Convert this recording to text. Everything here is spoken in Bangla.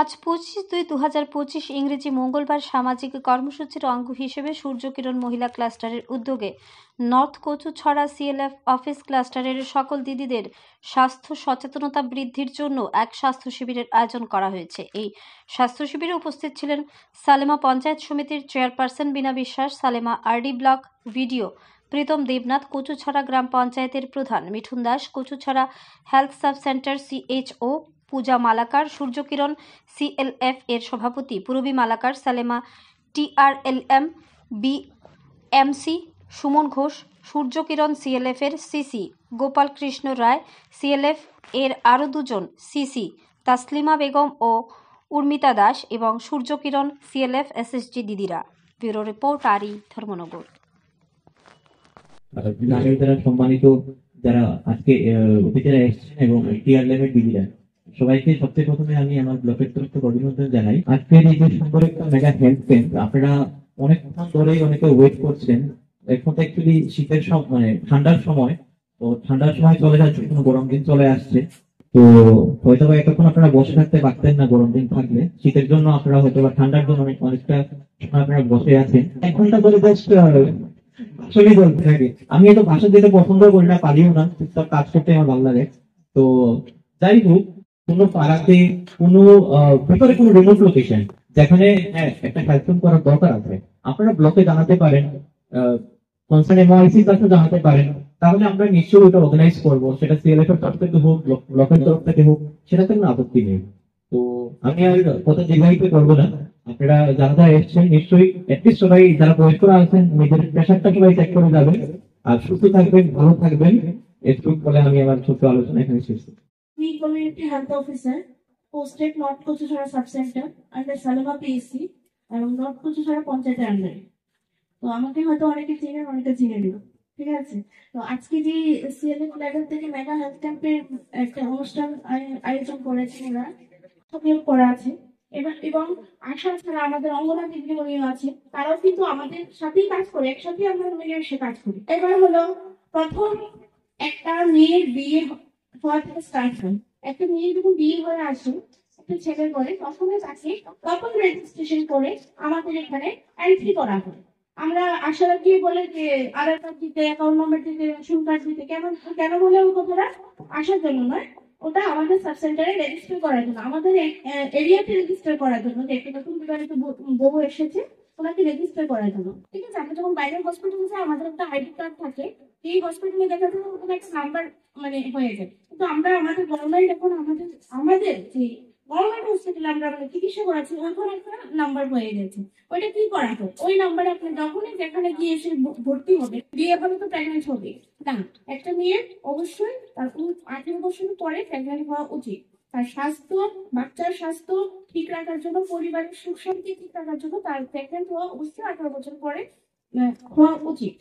আজ 25/2/2025 ইংরেজি মঙ্গলবার সামাজিক কর্মসূচির অঙ্গ হিসেবে সূর্যকিরণ মহিলা ক্লাস্টারের উদ্যোগে নর্থ কচুছড়া সিএলএফ অফিস ক্লাস্টারের সকল দিদিদের স্বাস্থ্য সচেতনতা বৃদ্ধির জন্য এক স্বাস্থ্য শিবিরের আয়োজন করা হয়েছে। এই স্বাস্থ্য শিবিরে উপস্থিত ছিলেন সালেমা পঞ্চায়েত সমিতির chairperson Bina Biswas, Salema RD block BDO Pritam Debnath, Kachuchhara গ্রাম পঞ্চায়েতের প্রধান Mithun Das, Kachuchhara health sub centre CHO Puja Malakar, Suryakiran CLF এর সভাপতি Purabi Malakar, Salema TRLM BMC Suman Ghosh, Suryakiran CLF এর সিসি গোপাল কৃষ্ণ রায়, সিএলএফ এর আরও দুজন সিসি তাসলিমা বেগম ও উর্মিতা দাস এবং সূর্যকিরণ সিএলএফ এসএসজি দিদিরা। ব্যুরো রিপোর্ট আরি ধর্মনগর। সম্মানিত যারা আজকে অতিথিরা এসেছেন এবং টিআরএলএম এর দিদিরা, সবাইকে সবচেয়ে প্রথমে আমি আমার ব্লকের তরফ থেকে অভিনন্দন জানাই। আজকের এই যে সুন্দর একটা মেগা হেলথ ক্যাম্প, আপনারা অনেকক্ষণ ধরেই অনেকে ওয়েট করছেন। এখন তো অ্যাকচুয়ালি শীতের মানে ঠান্ডার সময়, তো ঠান্ডার সময় চলে যাচ্ছে, কোনো গরম দিন চলে আসছে, তো হয়তো বা এতক্ষণ আপনারা বসে থাকতে পারতেন না গরম দিন থাকলে। শীতের জন্য আপনারা হয়তো বা ঠান্ডার জন্য অনেকটা সময় আপনারা বসে আছেন। 1 ঘন্টা ধরে জাস্ট ভাষণই বলতে থাকে। আমি এত ভাষণ দিতে পছন্দ করি না, পারিও না, টুকটাক কাজ করতে আমার ভালো লাগে। তো যাই হোক, কোনো পাড়াতে কোনো ভিতরে কোনো রিমোট লোকেশন যেখানে একটা হেল্প করার দরকার আছে, আপনারা ব্লকে জানাতে পারেন, কনসার্ন এমআইসির কাছে জানাতে পারেন, তাহলে আমরা নিশ্চয়ই ওটা অর্গানাইজ করবো। সেটা সিএলএফ এর তরফ থেকে হোক, ব্লকের তরফ থেকে হোক, সেটাতে কোনো আপত্তি নেই। তো আমি আর কথা দীর্ঘায়িত করবো না। আপনারা যারা যারা এসছেন নিশ্চয়ই অ্যাটলিস্ট সবাই যারা বয়স্করা আছেন নিজের প্রেশারটা সবাই চেক করে যাবেন, আর সুস্থ থাকবেন, ভালো থাকবেন। এটুকু বলে আমি আমার ছোট্ট আলোচনা এখানে শেষ করছি। We Community Health Officer, posted North Kochuchara Sub-Center under Salama PSC এবং North Kochuchara পঞ্চায়েতের আন্ডারে। তো আমাকে হয়তো অনেকে চিনেন, অনেকে চিনে নিল, ঠিক আছে। তো আজকে যে সিএলএফ লেভেল থেকে মেগা হেলথ ক্যাম্পের একটা অনুষ্ঠান আয়োজন করেছে, ওরা হেল্প করা আছে এবং আশা ছাড়া আমাদের অঙ্গনাথ দিদিমণিও আছে, তারাও কিন্তু আমাদের সাথেই কাজ করে, একসাথে আমরা মিলেমিশে কাজ করি। এবার হলো প্রথম একটা মেয়ের বিয়ে হওয়া থেকে স্টার্ট হয়। একটা মেয়ে যখন বিয়ে হয়ে আসে একটা ছেলের ঘরে, তখন রেজিস্ট্রেশন করে আমাদের এখানে এন্ট্রি করা হয়। আমরা আশা রাখি বলে যে আধার কার্ড দিতে, অ্যাকাউন্ট নম্বর দিতে, রেশন কার্ড দিতে। কেন বলে ওই কথাটা আসার জন্য নয়, ওটা আমাদের সাব সেন্টারে রেজিস্টার করার জন্য, আমাদের এরিয়াতে রেজিস্টার করার জন্য, যে একটা নতুন বিবাহিত বউ এসেছে ওনাকে রেজিস্টার করার জন্য, ঠিক আছে। আমরা যখন বাইরের হসপিটালে যাই আমাদের একটা আইডি কার্ড থাকে, এই হসপিটালে দেখা যায় ওখানে একটা নাম্বার মানে হয়ে যায়। কিন্তু আমরা আমাদের গভর্নমেন্ট এখন আমাদের যে গভর্নমেন্ট হসপিটালে আমরা চিকিৎসা করাচ্ছি ওইখানে একটা নাম্বার হয়ে গেছে। ওইটা কি করা হয়, ওই নাম্বারে আপনি যখনই যেখানে গিয়ে এসে ভর্তি হবে, বিয়ে হবে তো প্রেগনেন্ট হবে না, একটা মেয়ের অবশ্যই তার 18 বছরের পরে প্রেগনেন্ট হওয়া উচিত। তার স্বাস্থ্য, বাচ্চার স্বাস্থ্য ঠিক রাখার জন্য, পরিবারের সুখ শান্তি ঠিক রাখার জন্য তার প্রেগনেন্ট হওয়া অবশ্যই 18 বছর পরে হওয়া উচিত।